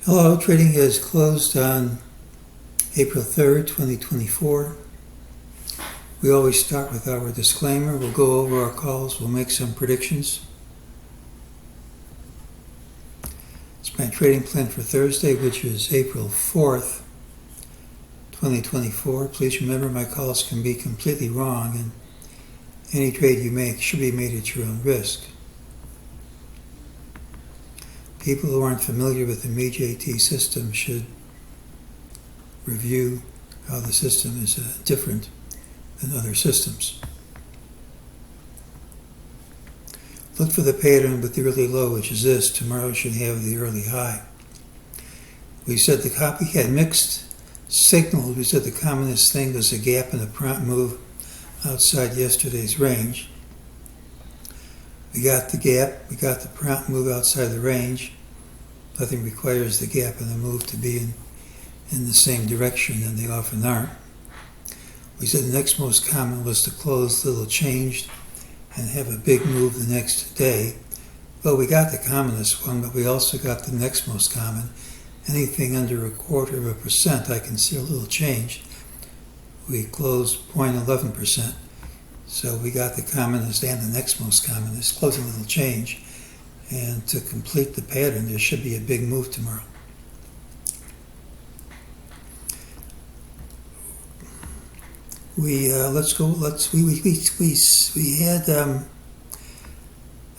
Hello, trading is closed on April 3rd, 2024. We always start with our disclaimer. We'll go over our calls, we'll make some predictions. It's my trading plan for Thursday, which is April 4th, 2024. Please remember my calls can be completely wrong and any trade you make should be made at your own risk. People who aren't familiar with the MEJT system should review how the system is different than other systems. Look for the pattern with the early low, which is this. Tomorrow should have the early high. We said the copy had mixed signals. We said the commonest thing was a gap and a prompt move outside yesterday's range. We got the gap, we got the prompt move outside the range. Nothing requires the gap and the move to be in the same direction, and they often aren't. We said the next most common was to close little changed and have a big move the next day. Well, we got the commonest one, but we also got the next most common. Anything under 0.25%, I can see a little change. We closed 0.11%. So we got the commonest and the next most commonest, closing a little change. And to complete the pattern, there should be a big move tomorrow. We had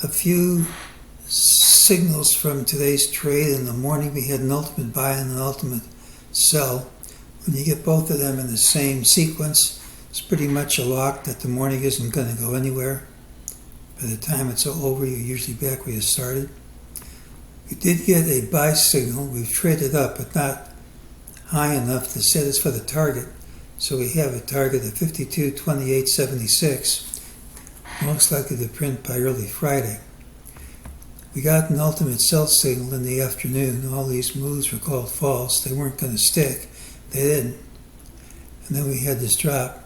a few signals from today's trade. In the morning, we had an ultimate buy and an ultimate sell. When you get both of them in the same sequence, it's pretty much a lock that the morning isn't going to go anywhere. By the time it's over, you're usually back where you started. We did get a buy signal. We've traded up, but not high enough to satisfy the target. So we have a target of 52.2876, most likely to print by early Friday. We got an ultimate sell signal in the afternoon. All these moves were called false. They weren't going to stick. They didn't. And then we had this drop.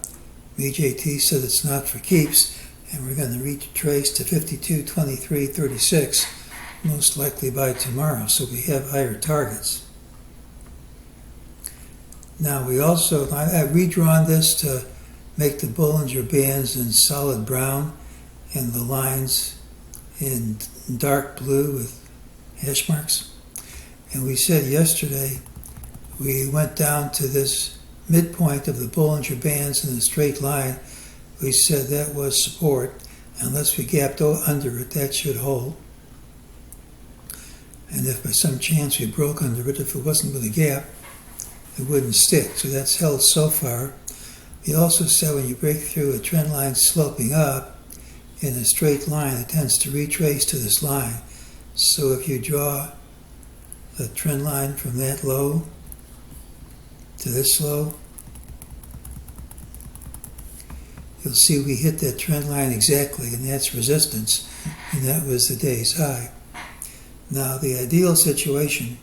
MEJT said it's not for keeps, and we're going to retrace to 52.2336, most likely by tomorrow. So we have higher targets. Now I've redrawn this to make the Bollinger Bands in solid brown and the lines in dark blue with hash marks. And we said yesterday we went down to this midpoint of the Bollinger Bands in a straight line. We said that was support. Unless we gapped under it, that should hold. And if by some chance we broke under it, if it wasn't with a gap, it wouldn't stick. So that's held so far. We also said when you break through a trend line sloping up in a straight line, it tends to retrace to this line. So if you draw a trend line from that low to this low, you'll see we hit that trend line exactly, and that's resistance, and that was the day's high. Now, the ideal situation,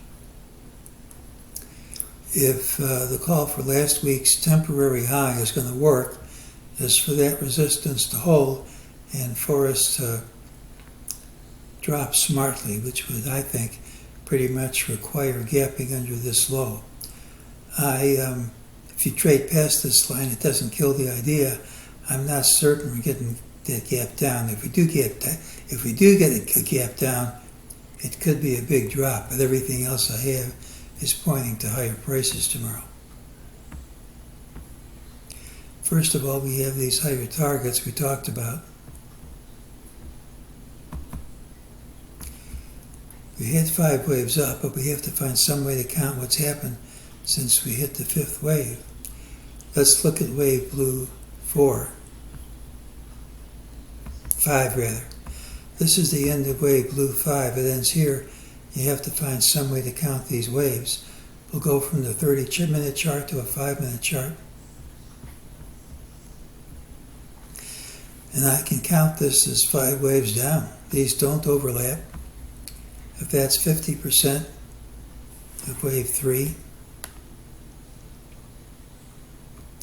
if the call for last week's temporary high is going to work, is for that resistance to hold and for us to drop smartly, which would, I think, pretty much require gapping under this low. If you trade past this line, it doesn't kill the idea. I'm not certain we're getting that gap down. If we do get a gap down, it could be a big drop, but everything else I have is pointing to higher prices tomorrow. First of all, we have these higher targets we talked about. We had 5 waves up, but we have to find some way to count what's happened since we hit the 5th wave. Let's look at wave blue 5 rather. This is the end of wave blue 5. It ends here. You have to find some way to count these waves. We'll go from the 30-minute chart to a 5-minute chart. And I can count this as 5 waves down. These don't overlap. If that's 50% of wave 3,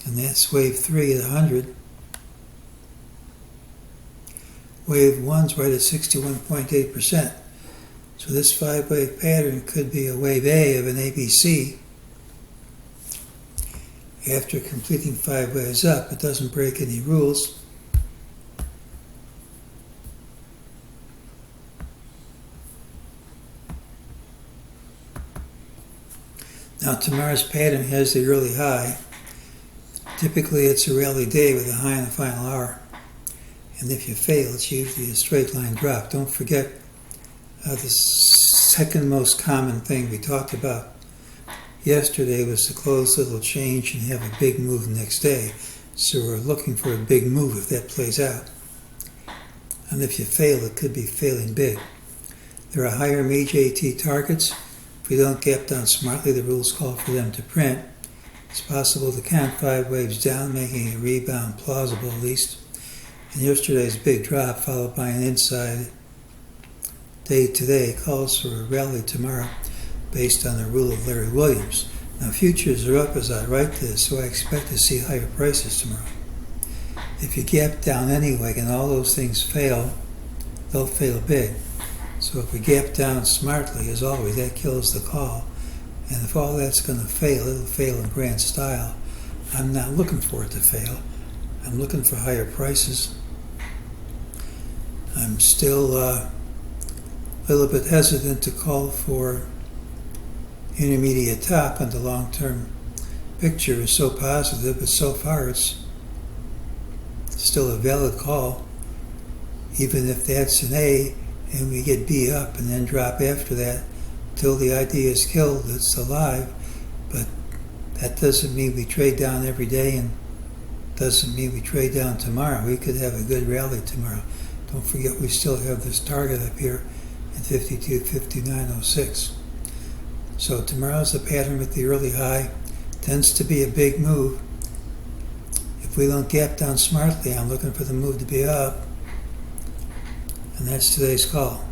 and that's wave 3 at 100, wave 1's right at 61.8%. So this 5-wave pattern could be a wave A of an ABC. After completing 5 waves up, it doesn't break any rules. Now tomorrow's pattern has the early high. Typically it's a rally day with a high in the final hour. And if you fail, it's usually a straight line drop. Don't forget the second most common thing we talked about yesterday was to close little change and have a big move the next day. So we're looking for a big move if that plays out. And if you fail, it could be failing big. There are higher MEJT targets. If we don't gap down smartly, the rules call for them to print. It's possible to count 5 waves down, making a rebound plausible at least. And yesterday's big drop, followed by an inside day today, calls for a rally tomorrow based on the rule of Larry Williams. Now futures are up as I write this, so I expect to see higher prices tomorrow. If you gap down anyway and all those things fail, they'll fail big. So if we gap down smartly, as always, that kills the call. And if all that's going to fail, it'll fail in grand style. I'm not looking for it to fail. I'm looking for higher prices. I'm still a little bit hesitant to call for intermediate top, and the long-term picture is so positive, but so far it's still a valid call. Even if that's an A and we get B up and then drop after that till the idea is killed, it's alive. But that doesn't mean we trade down every day, and doesn't mean we trade down tomorrow. We could have a good rally tomorrow. Don't forget we still have this target up here at 52.5906. So tomorrow's the pattern with the early high. Tends to be a big move. If we don't gap down smartly, I'm looking for the move to be up. And that's today's call.